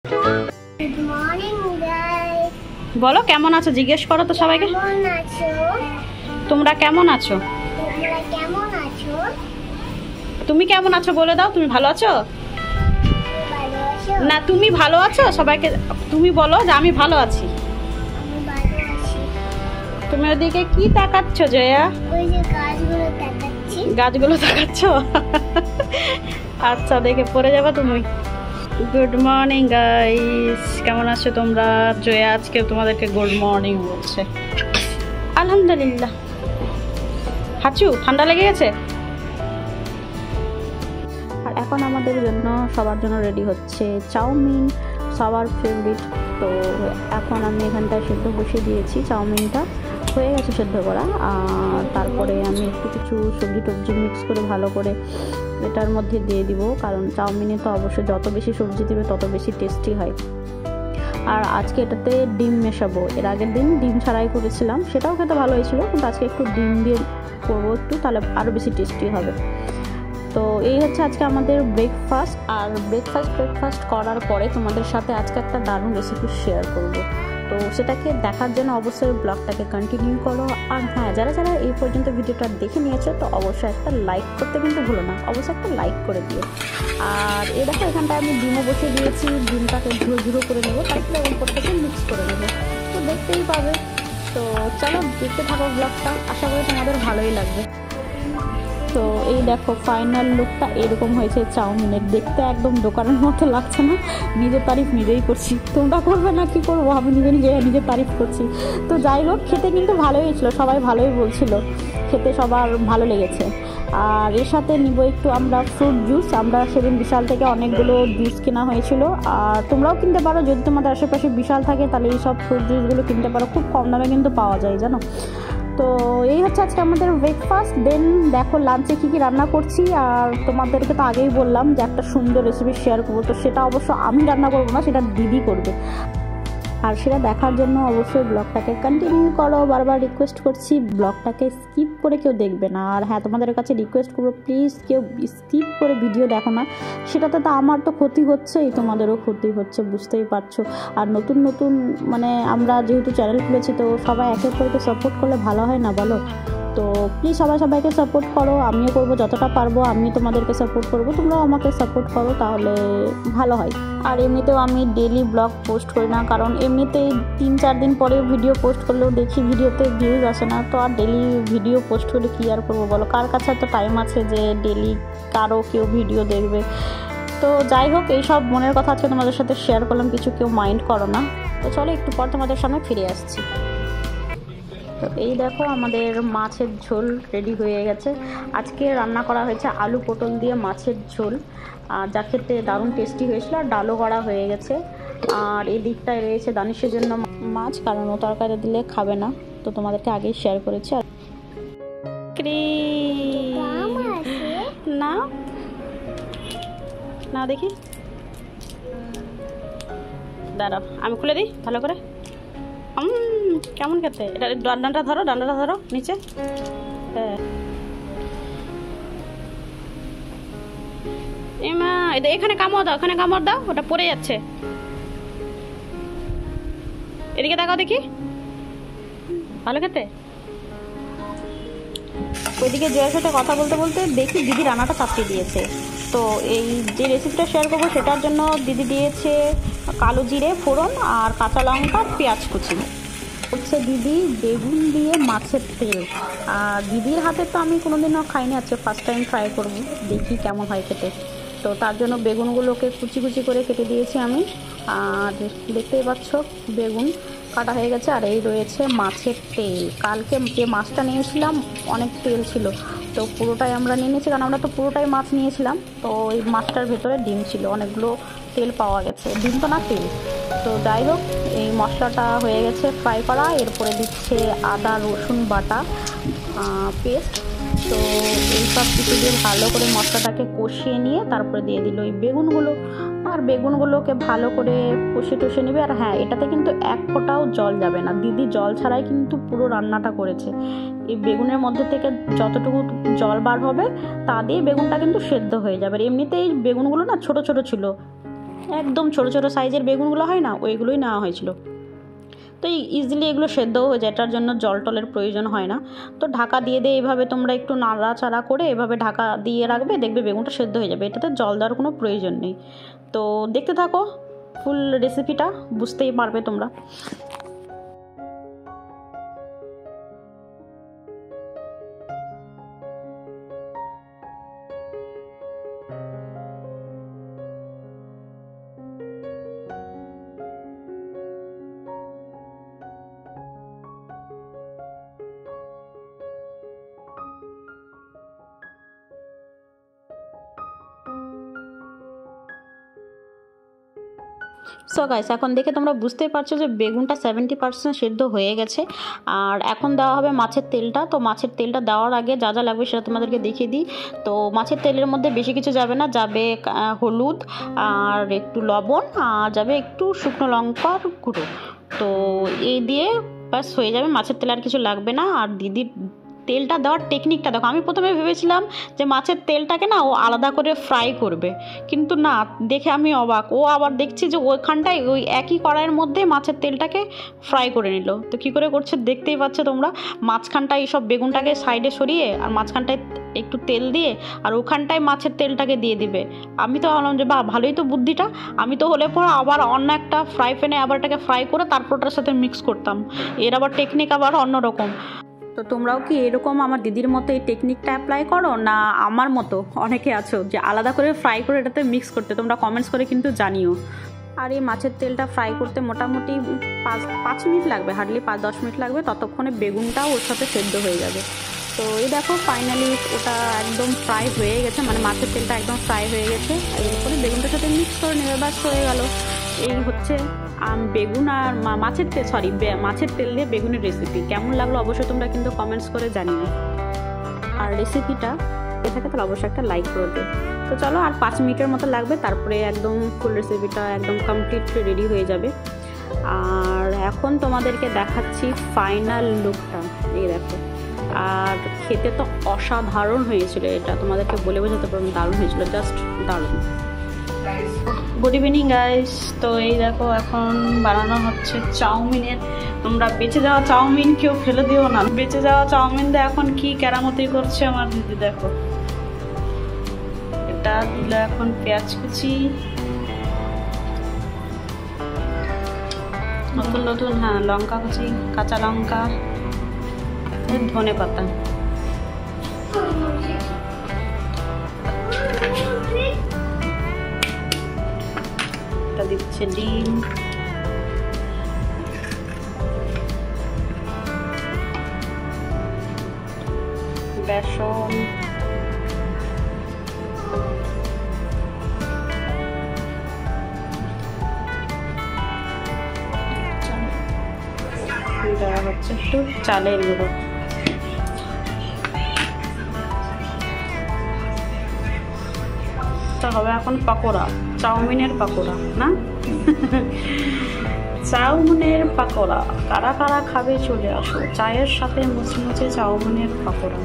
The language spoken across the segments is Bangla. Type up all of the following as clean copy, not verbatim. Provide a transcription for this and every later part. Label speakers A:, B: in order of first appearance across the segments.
A: Good morning guys.
B: বলো কেমন আছো, জিজ্ঞেস করো তো সবাইকে।
A: কেমন আছো?
B: তোমরা কেমন আছো?
A: তোমরা কেমন আছো?
B: তুমি কেমন আছো বলে দাও। তুমি ভালো আছো?
A: ভালো আছো?
B: না তুমি ভালো আছো? সবাইকে তুমি বলো যে আমি ভালো আছি।
A: আমি ভালো আছি।
B: তুমি ওদিকে কি তাকাচ্ছ জয়া?
A: ওই যে গাছগুলো তাকাচ্ছি।
B: গাছগুলো তাকাচ্ছ? আচ্ছা, দেখে পড়ে যাবে তুমি। গুড মর্নিং গাইস, কেমন আছো তোমরা? জয়া আজকে তোমাদেরকে গুড মর্নিং বলছে। আলহামদুলিল্লাহ। হাঁচু ঠান্ডা লেগে গেছে। আর এখন আমাদের জন্য সবার জন্য রেডি হচ্ছে চাউমিন, সবার ফেভারিট। তো এখন আমি এখানটায় সেদ্ধ বসিয়ে দিয়েছি। চাউমিনটা হয়ে গেছে সেদ্ধ করা। আর তারপরে আমি একটু কিছু সবজি টবজি মিক্স করে ভালো করে এটার মধ্যে দিয়ে দিব, কারণ চাউমিনে তো অবশ্যই যত বেশি সবজি দেবে তত বেশি টেস্টি হয়। আর আজকে এটাতে ডিম মেশাবো। এর আগের দিন ডিম ছাড়াই করেছিলাম, সেটাও খেতে ভালো হয়েছিল, কিন্তু আজকে একটু ডিম দিয়ে করবো একটু, তাহলে আরও বেশি টেস্টি হবে। তো এই হচ্ছে আজকে আমাদের ব্রেকফাস্ট। আর ব্রেকফাস্ট করার পরে তোমাদের সাথে আজকে একটা দারুণ রেসিপি শেয়ার করব। তো সেটাকে দেখার জন্য অবশ্যই ব্লগটাকে কন্টিনিউ করো। আর হ্যাঁ, যারা যারা এই পর্যন্ত ভিডিওটা দেখে নিয়েছো তো অবশ্যই একটা লাইক করতে কিন্তু ভুলো না, অবশ্যই একটা লাইক করে দিও। আর এই দেখো এখানটায় আমি ডিমও বসিয়ে দিয়েছি, ডিমটাকে ঝুড়ো ঝুড়ো করে নেবো, তারপরে ওপর থেকে মিক্স করে নেবো। তো দেখতেই পাবে। তো চলো দেখতে থাকো ব্লগটা, আশা করি তোমাদের ভালোই লাগবে। তো এই দেখো ফাইনাল লুকটা এরকম হয়েছে চাউমিনের। দেখতে একদম দোকানের মতো লাগছে না? নিজের তারিফ নিজেই করছি, তোমরা করবে না কি করবো, আমি নিজের তারিফ করছি। তো যাই হোক, খেতে কিন্তু ভালোই হয়েছিল, সবাই ভালোই বলছিল, খেতে সবার ভালো লেগেছে। আর এর সাথে নিব একটু আমরা ফ্রুট জুস। আমরা সেদিন বিশাল থেকে অনেকগুলো জুস কেনা হয়েছিল, আর তোমরাও কিনতে পারো যদি তোমাদের আশেপাশে বিশাল থাকে, তাহলে এই সব ফ্রুট জুসগুলো কিনতে পারো, খুব কম দামে কিন্তু পাওয়া যায় জানো। তো এই হচ্ছে আজকে আমাদের ব্রেকফাস্ট। দেন দেখো লাঞ্চে কী কী রান্না করছি। আর তোমাদেরকে তো আগেই বললাম যে একটা সুন্দর রেসিপি শেয়ার করবো, তো সেটা অবশ্য আমি রান্না করবো না, সেটা দিদি করবে। আর সেটা দেখার জন্য অবশ্যই ব্লগটাকে কন্টিনিউ করো। বারবার রিকোয়েস্ট করছি, ব্লগটাকে স্কিপ করে কেউ দেখবে না। আর হ্যাঁ, তোমাদের কাছে রিকোয়েস্ট করবো, প্লিজ কেউ স্কিপ করে ভিডিও দেখো না। সেটাতে তো আমার তো ক্ষতি হচ্ছেই, তোমাদেরও ক্ষতি হচ্ছে, বুঝতেই পারছো। আর নতুন নতুন মানে আমরা যেহেতু চ্যানেল খুলেছি, তো সবাই একে অপরকে সাপোর্ট করলে ভালো হয় না বলো? তো প্লিজ সবাইকে সাপোর্ট করো, আমিও করবো যতটা পারবো, আমি তোমাদেরকে সাপোর্ট করবো, তোমরাও আমাকে সাপোর্ট করো, তাহলে ভালো হয়। আর এমনিতেও আমি ডেলি ব্লগ পোস্ট করি না, কারণ এমনিতেই 3-4 দিন পরে ভিডিও পোস্ট করলেও দেখি ভিডিওতে ভিউজ আসে না। তো আর ডেলি ভিডিও পোস্ট করে কী আর করবো বলো? কার কাছে তো টাইম আছে যে ডেলি কারো কেউ ভিডিও দেখবে? তো যাই হোক, এইসব মনের কথা আজকে তোমাদের সাথে শেয়ার করলাম, কিছু কেউ মাইন্ড করো না। তো চলো একটু পর তোমাদের সামনে ফিরে আসছি। তো এই দেখো আমাদের মাছের ঝোল রেডি হয়ে গেছে। আজকে রান্না করা হয়েছে আলু পটল দিয়ে মাছের ঝোল, যা খেতে দারুণ টেস্টি হয়েছিল। আর ডালও করা হয়ে গেছে। আর এই দিকটায় রয়েছে দানিশের জন্য মাছ, কারণ ও তরকারি দিলে খাবে না, তো তোমাদেরকে আগেই শেয়ার করেছি। আর না না দেখি, দাঁড়াও আমি খুলে দিই ভালো করে। কেমন খেতে? এটা ডান্ডাটা ধরো নিচে। হ্যাঁ এমা, এখানে কামড় দাও, ওটা পড়ে যাচ্ছে। এদিকে তাকাও দেখি, ভালো খেতে। ওইদিকে জয়ের সাথে কথা বলতে বলতে দেখি দিদি রান্নাটা চাপিয়ে দিয়েছে। তো এই যে রেসিপিটা শেয়ার করবো সেটার জন্য দিদি দিয়েছে কালো জিরে ফোড়ন আর কাঁচা লঙ্কা পেঁয়াজ কুচি। হচ্ছে দিদি বেগুন দিয়ে মাছের তেল। আর দিদির হাতে তো আমি কোনোদিনও খাইনি, আজকে ফার্স্ট টাইম ট্রাই করবো, দেখি কেমন হয় খেতে। তো তার জন্য বেগুনগুলোকে কুচি কুচি করে কেটে দিয়েছি আমি। আর দেখতেই পাচ্ছ বেগুন কাটা হয়ে গেছে। আর এই রয়েছে মাছের তেল। কালকে যে মাছটা নিয়েছিলাম অনেক তেল ছিল, তো পুরোটাই আমরা নিয়ে নিয়েছি, কারণ আমরা তো পুরোটাই মাছ নিয়েছিলাম। তো এই মাছটার ভেতরে ডিম ছিল, অনেকগুলো তেল পাওয়া গেছে, ডিম তো না তেল। তো যাই হোক, এই মশলাটা হয়ে গেছে ফ্রাই করা। এরপরে দিচ্ছে আদা রসুন বাটা পেস্ট। তো এই সব কিছু দিয়ে ভালো করে মশলাটাকে কষিয়ে নিয়ে তারপরে দিয়ে দিল এই বেগুনগুলো। আর বেগুনগুলোকে ভালো করে কষে নেবে। আর হ্যাঁ, এটাতে কিন্তু এক ফোঁটাও জল যাবে না, দিদি জল ছাড়াই কিন্তু পুরো রান্নাটা করেছে। এই বেগুনের মধ্যে থেকে যতটুকু জল বার হবে তা দিয়ে বেগুনটা কিন্তু সেদ্ধ হয়ে যাবে। এমনিতেই বেগুনগুলো না ছোট ছোট ছিল, একদম ছোটো ছোটো সাইজের বেগুনগুলো হয় না, ওইগুলোই নেওয়া হয়েছিল। তো ইজিলি এগুলো সেদ্ধও হয়ে যায়, এটার জন্য জল টলের প্রয়োজন হয় না। তো ঢাকা দিয়ে এইভাবে তোমরা একটু নাড়াচাড়া করে এভাবে ঢাকা দিয়ে রাখবে, দেখবে বেগুনটা সেদ্ধ হয়ে যাবে, এটাতে জল দেওয়ার কোনো প্রয়োজন নেই। তো দেখতে থাকো ফুল রেসিপিটা, বুঝতেই পারবে তোমরা। সো গাইস, এখন দেখে তোমরা বুঝতেই পারছো যে বেগুনটা 70% সেদ্ধ হয়ে গেছে। আর এখন দেওয়া হবে মাছের তেলটা। তো মাছের তেলটা দেওয়ার আগে যা যা লাগবে সেটা তোমাদেরকে দেখিয়ে দিই। তো মাছের তেলের মধ্যে বেশি কিছু যাবে না, যাবে হলুদ আর একটু লবণ, আর যাবে একটু শুকনো লঙ্কার গুঁড়ো। তো এই দিয়ে ব্যাস হয়ে যাবে, মাছের তেল আর কিছু লাগবে না। আর দিদির তেলটা দেওয়ার টেকনিকটা দেখো, আমি প্রথমে ভেবেছিলাম যে মাছের তেলটাকে না ও আলাদা করে ফ্রাই করবে, কিন্তু না, দেখে আমি অবাক। ও আবার দেখছি যে ওইখানটায় ওই একই কড়াইয়ের মধ্যে মাছের তেলটাকে ফ্রাই করে নিল। তো কী করে করছে দেখতেই পাচ্ছ তোমরা। মাঝখানটায় এইসব বেগুনটাকে সাইডে সরিয়ে আর মাঝখানটায় একটু তেল দিয়ে আর ওখানটায় মাছের তেলটাকে দিয়ে দিবে। আমি তো ভাবলাম যে বাহ, ভালোই তো বুদ্ধিটা। আমি তো হলে পর আবার অন্য একটা ফ্রাই প্যানে আবার এটাকে ফ্রাই করে তারপর ওটার সাথে মিক্স করতাম। এর আবার টেকনিক আবার অন্যরকম। তো তোমরাও কি এরকম আমার দিদির মতো এই টেকনিকটা অ্যাপ্লাই করো, না আমার মতো অনেকে আছো যে আলাদা করে ফ্রাই করে এটাতে মিক্স করতে? তোমরা কমেন্টস করে কিন্তু জানিও। আর এই মাছের তেলটা ফ্রাই করতে মোটামুটি 5 মিনিট লাগবে, হার্ডলি 5-10 মিনিট লাগবে, ততক্ষণে বেগুনটাও ওর সাথে সেদ্ধ হয়ে যাবে। তো এই দেখো ফাইনালি ওটা একদম ফ্রাই হয়ে গেছে, মানে মাছের তেলটা একদম ফ্রাই হয়ে গেছে। এরপরে বেগুনটার সাথে মিক্স করে নেবে, ব্যাস হয়ে গেল। এই হচ্ছে বেগুন আর মাছের তেল দিয়ে বেগুনের রেসিপি। কেমন লাগলো অবশ্যই তোমরা কিন্তু কমেন্টস করে জানিও। আর রেসিপিটা থাকে তাহলে অবশ্যই একটা লাইক করে দিও। তো চলো, আর 5 মিনিটের মতো লাগবে, তারপরে একদম ফুল রেসিপিটা একদম কমপ্লিট রেডি হয়ে যাবে। আর এখন তোমাদেরকে দেখাচ্ছি ফাইনাল লুকটা, এই দেখো। আর খেতে তো অসাধারণ হয়েছিল, এটা তোমাদেরকে বলে বোঝাতে পারবো, দারুণ হয়েছিল, জাস্ট দারুণ। Good evening guys. তো এই দেখো এখন বানানো হচ্ছে চাউমিনের। তোমরা বেঁচে যাওয়া চাউমিন কেউ ফেলে দিও না, বেঁচে যাওয়া চাউমিন দিয়ে এখন কি কেরামতি করছে আমার দিদি। দেখো এটা দিল এখন পেঁয়াজ কুচি, নতুন নতুন লঙ্কা কুচি, কাঁচা লঙ্কা, ধনে পাতা, দিচ্ছে ডিম, বেসন, দেওয়া হচ্ছে একটু চালের গুঁড়ো। হবে এখন পাকোড়া, চাউমিনের পাকোড়া না চাউমিনের পাকোড়া কারা কারা খাবে চলে আসো, চায়ের সাথে মুচমুচে চাউমিনের পাকোড়া।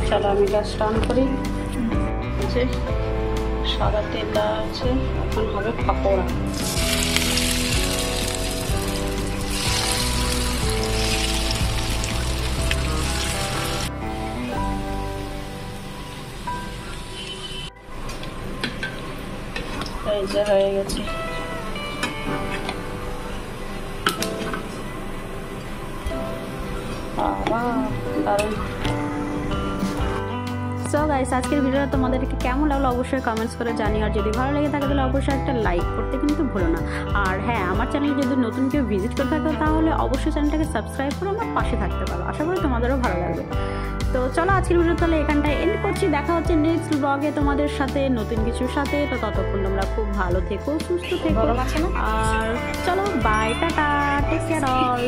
B: চলো আমি গ্যাসটা অন করি। সাদা তেল দেওয়া আছে, এখন হবে পাকোড়া। এই যে হয়ে গেছে। দারুণ। সো গাইস, আজকের ভিডিওটা তোমাদেরকে কেমন লাগলো অবশ্যই কমেন্টস করে জানিও। আর যদি ভালো লেগে থাকে তাহলে অবশ্যই একটা লাইক করতে কিন্তু ভুলো না। আর হ্যাঁ, আমার চ্যানেলে যদি নতুন কেউ ভিজিট করে থাকো তাহলে অবশ্যই চ্যানেলটাকে সাবস্ক্রাইব করে আমার পাশে থাকতে পারো। আশা করি তোমাদেরও ভালো লাগবে। তো চলো আজকের ভিডিও তাহলে এখানটায় এন্ড করছি। দেখা হচ্ছে নেক্সট ব্লগে তোমাদের সাথে নতুন কিছুর সাথে। তো ততক্ষণ তোমরা খুব ভালো থেকো, সুস্থ থেকো। আর চলো bye, tata, take care all.